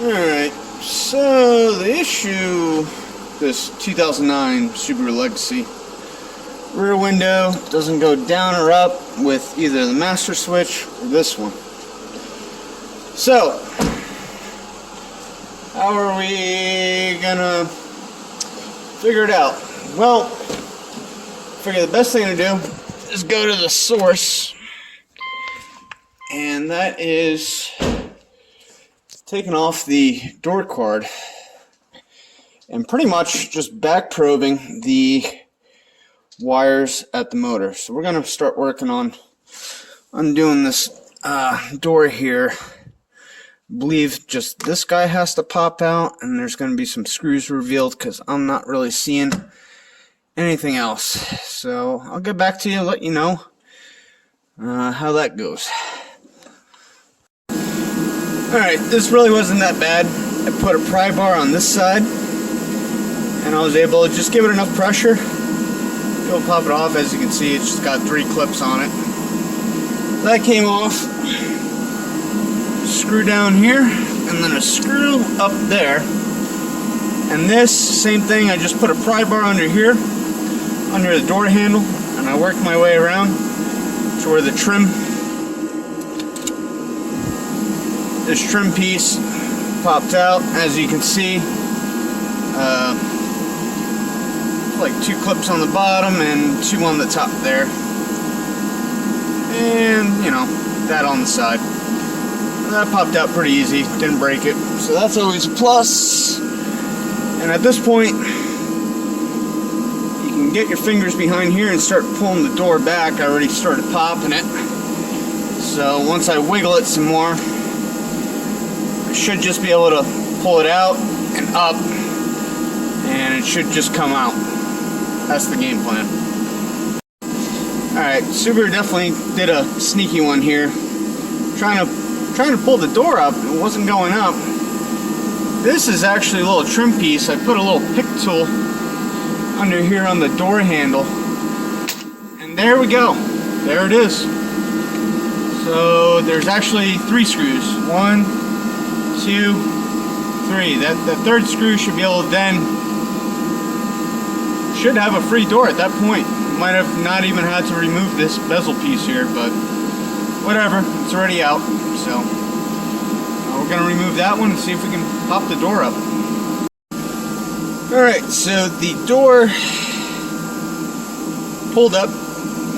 Alright, so the issue, this 2009 Subaru Legacy, rear window doesn't go down or up with either the master switch or this one. So, how are we gonna figure it out? Well, I figure the best thing to do is go to the source, and that is taking off the door card and pretty much just back probing the wires at the motor. So we're going to start working on undoing this door here. I believe just this guy has to pop out, and there's going to be some screws revealed because I'm not really seeing anything else. So I'll get back to you, let you know how that goes. Alright, this really wasn't that bad. I put a pry bar on this side, and I was able to just give it enough pressure. It'll pop it off. As you can see, it's just got 3 clips on it. That came off. Screw down here, and then a screw up there. And this, same thing, I just put a pry bar under here, under the door handle, and I worked my way around to where the trim, this trim piece popped out. As you can see, like 2 clips on the bottom and 2 on the top there, and you know, that on the side. That popped out pretty easy, didn't break it, so that's always a plus. And at this point, you can get your fingers behind here and start pulling the door back. I already started popping it, so once I wiggle it some more, I should just be able to pull it out and up, and it should just come out. That's the game plan. Alright, Subaru definitely did a sneaky one here. Trying to pull the door up, it wasn't going up. This is actually a little trim piece. I put a little pick tool under here on the door handle, and there we go. There it is. So there's actually 3 screws. 1, 2, 3. That third screw should be able to should have a free door at that point. Might have not even had to remove this bezel piece here, but whatever, it's already out. So we're gonna remove that one and see if we can pop the door up. Alright, so the door pulled up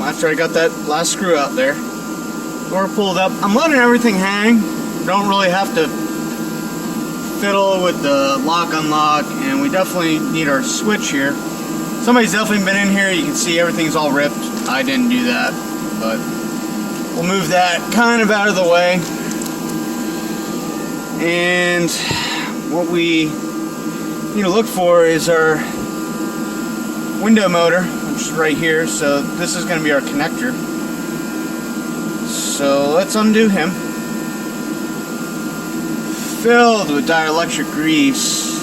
after I got that last screw out there. Door pulled up. I'm letting everything hang. Don't really have to fiddle with the lock unlock, and we definitely need our switch here. Somebody's definitely been in here. You can see everything's all ripped. I didn't do that, but we'll move that kind of out of the way. And what we need to look for is our window motor, which is right here. So this is going to be our connector. So let's undo him. Filled with dielectric grease.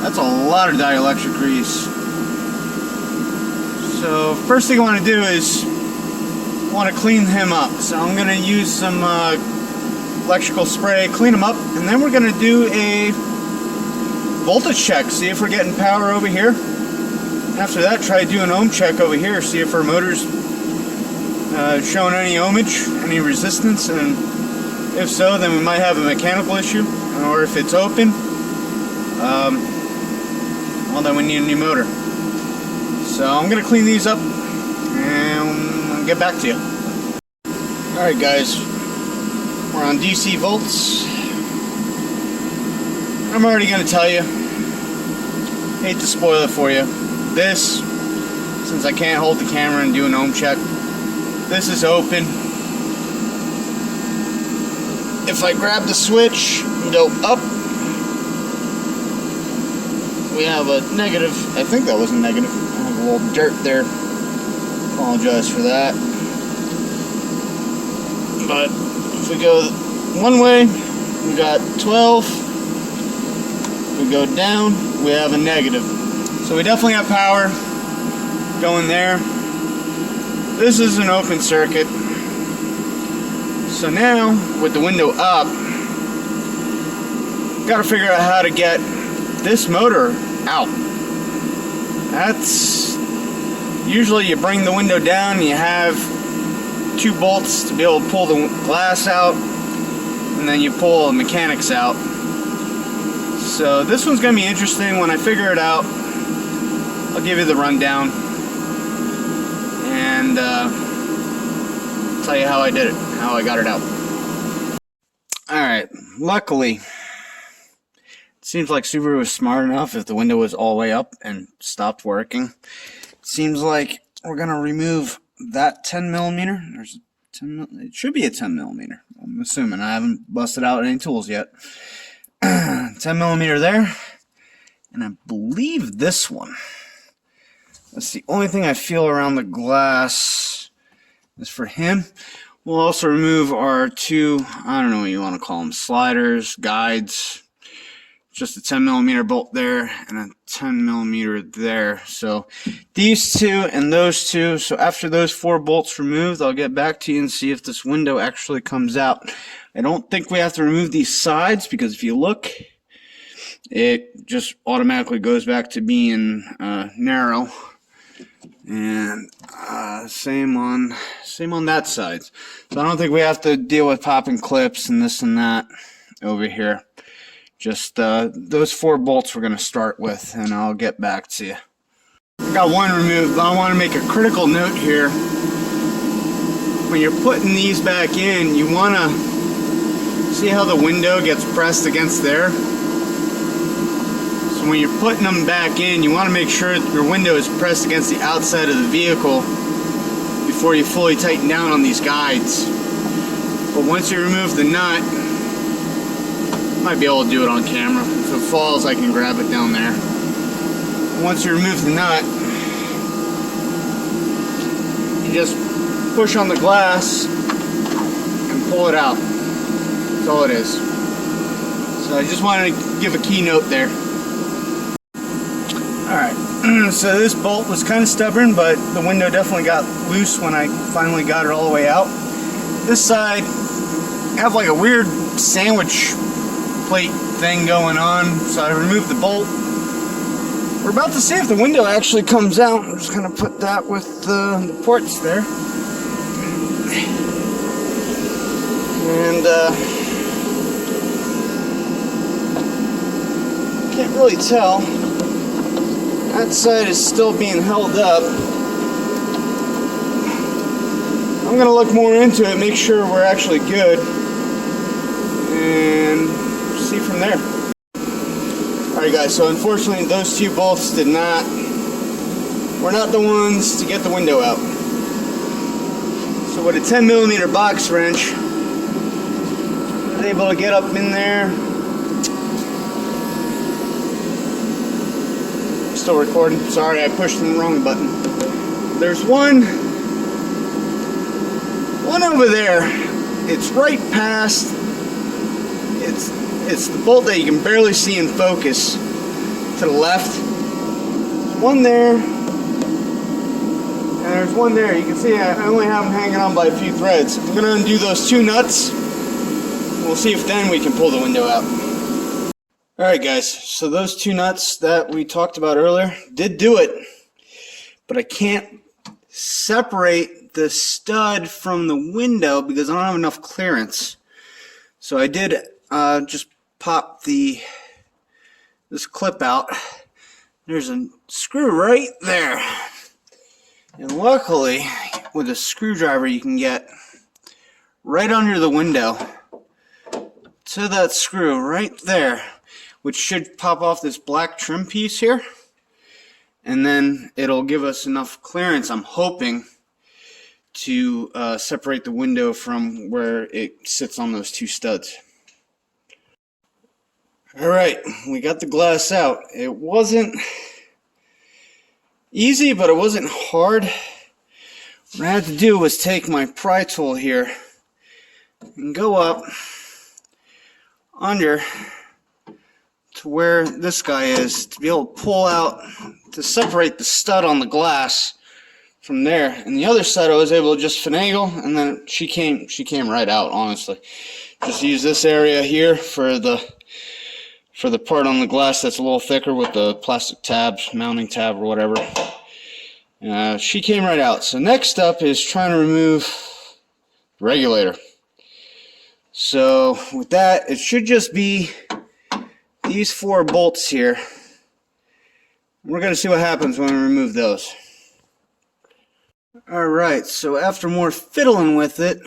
That's a lot of dielectric grease. So first thing I want to do is I want to clean him up. So I'm going to use some electrical spray, clean him up, and then we're going to do a voltage check, see if we're getting power over here. After that, try to do an ohm check over here, see if our motor's showing any ohmage, any resistance, and if so, then we might have a mechanical issue, or if it's open, well, then we need a new motor. So I'm going to clean these up and I'll get back to you. Alright guys, we're on DC volts. I'm already going to tell you, hate to spoil it for you, this, since I can't hold the camera and do an ohm check, this is open. If I grab the switch and go up, we have a negative. I think that was a negative. I have a little dirt there. Apologize for that. But if we go one way, we got 12. If we go down, we have a negative. So we definitely have power going there. This is an open circuit. So now, with the window up, Got to figure out how to get this motor out. That's usually you bring the window down and you have 2 bolts to be able to pull the glass out, and then you pull the mechanics out. So this one's going to be interesting. When I figure it out, I'll give you the rundown and tell you how I did it, how I got it out. Alright, luckily, it seems like Subaru was smart enough if the window was all the way up and stopped working. It seems like we're going to remove that 10mm. There's 10, it should be a 10mm. I'm assuming. I haven't busted out any tools yet. 10mm there. And I believe this one. That's the only thing I feel around the glass is for him. We'll also remove our 2, I don't know what you want to call them, sliders, guides. Just a 10mm bolt there and a 10mm there. So these 2 and those 2. So after those 4 bolts removed, I'll get back to you and see if this window actually comes out. I don't think we have to remove these sides, because if you look, it just automatically goes back to being narrow. And same on that side. So I don't think we have to deal with popping clips and this and that over here. Just those 4 bolts we're going to start with, and I'll get back to you. I got one removed, but I want to make a critical note here. When you're putting these back in, you want to see how the window gets pressed against there. So when you're putting them back in, you want to make sure your window is pressed against the outside of the vehicle before you fully tighten down on these guides. But once you remove the nut, might be able to do it on camera. If it falls, I can grab it down there. Once you remove the nut, you just push on the glass and pull it out. That's all it is. So I just wanted to give a keynote there. Alright, so this bolt was kind of stubborn, but the window definitely got loose when I finally got it all the way out. This side, I have like a weird sandwich plate thing going on, so I removed the bolt. We're about to see if the window actually comes out. I'm just going to put that with the ports there. And can't really tell. That side is still being held up. I'm going to look more into it, make sure we're actually good, and see from there. Alright guys, so unfortunately those 2 bolts were not the ones to get the window out. So with a 10mm box wrench, I was able to get up in there. Still recording. Sorry, I pushed the wrong button. There's one over there. It's right past. It's the bolt that you can barely see in focus to the left. There's one there, and there's one there. You can see I only have them hanging on by a few threads. I'm going to undo those 2 nuts. We'll see if then we can pull the window out. Alright guys, so those 2 nuts that we talked about earlier did do it. But I can't separate the stud from the window because I don't have enough clearance. So I did just pop this clip out. There's a screw right there. And luckily, with a screwdriver you can get right under the window to that screw right there, which should pop off this black trim piece here. And then it'll give us enough clearance, I'm hoping, to separate the window from where it sits on those 2 studs. Alright, we got the glass out. It wasn't easy, but it wasn't hard. What I had to do was take my pry tool here and go up under to where this guy is to be able to pull out, to separate the stud on the glass from there. And the other side I was able to just finagle, and then she came right out, honestly. Just use this area here for the for the part on the glass that's a little thicker with the plastic tabs, mounting tab or whatever. She came right out. So next up is trying to remove the regulator. So with that, it should just be these 4 bolts here. We're going to see what happens when we remove those. Alright, so after more fiddling with it,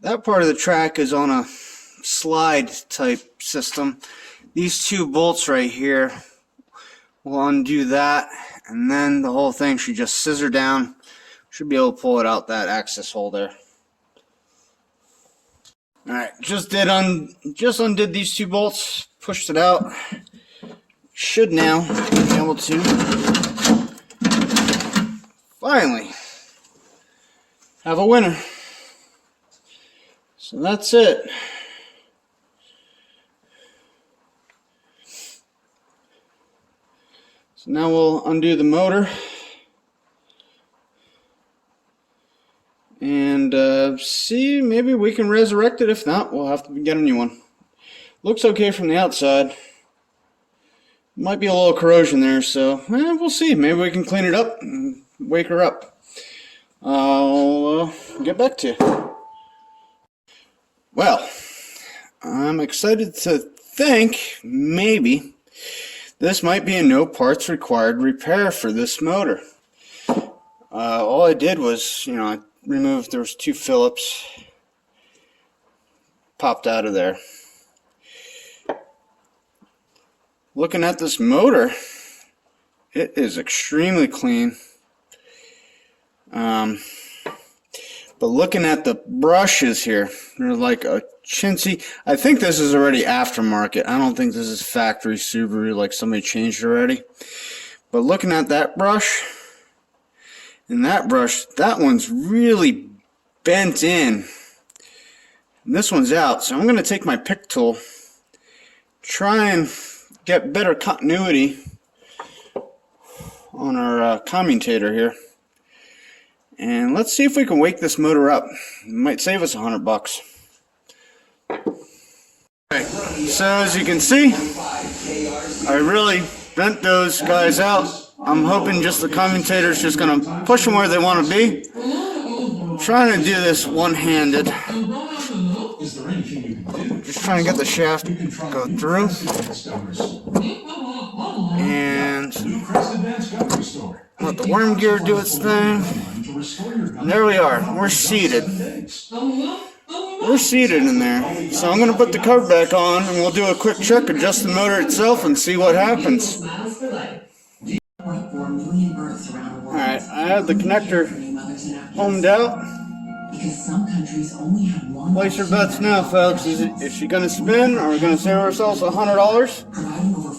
that part of the track is on a slide type system. These 2 bolts right here will undo that, and then the whole thing should just scissor down. Should be able to pull it out that access hole there. Alright, just undid these 2 bolts, pushed it out. Should now be able to finally have a winner. So that's it. So now we'll undo the motor and see, maybe we can resurrect it. If not, we'll have to get a new one. Looks okay from the outside. Might be a little corrosion there, so we'll see. Maybe we can clean it up and wake her up. I'll get back to you. Well, I'm excited to think maybe this might be a no parts required repair for this motor. All I did was, I removed, there was 2 Phillips popped out of there. Looking at this motor, it is extremely clean. But looking at the brushes here, they're like a chintzy. I think this is already aftermarket. I don't think this is factory Subaru, like somebody changed already. But looking at that brush and that brush, that one's really bent in. And this one's out. So I'm going to take my pick tool, try and get better continuity on our commutator here. And let's see if we can wake this motor up. It might save us $100. Okay, so as you can see, I really bent those guys out. I'm hoping just the commutator is just going to push them where they want to be. I'm trying to do this one-handed. Just trying to get the shaft to go through. And let the worm gear do its thing. And there we are. We're seated. We're seated in there. So I'm going to put the cover back on and we'll do a quick check, adjust the motor itself, and see what happens. Alright, I have the connector homed out. Place your bets now, folks. Is she going to spin? Or are we going to save ourselves $100?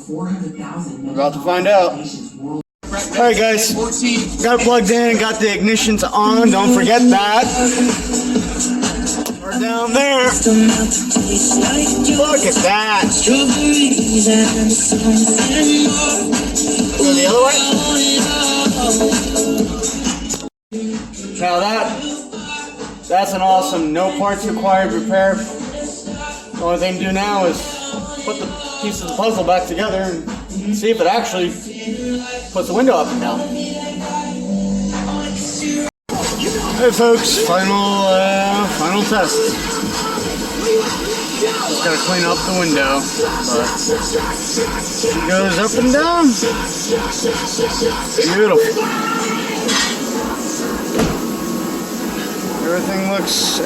We're about to find out. Alright guys, got it plugged in, got the ignitions on, don't forget that. We're down there. Look at that. Go the other way. Now that's an awesome no parts required repair. The only thing to do now is put the pieces of the puzzle back together and see if it actually puts the window up and down. Hey folks, final test. Just gotta clean up the window, but it goes up and down. Beautiful.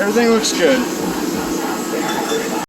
Everything looks good.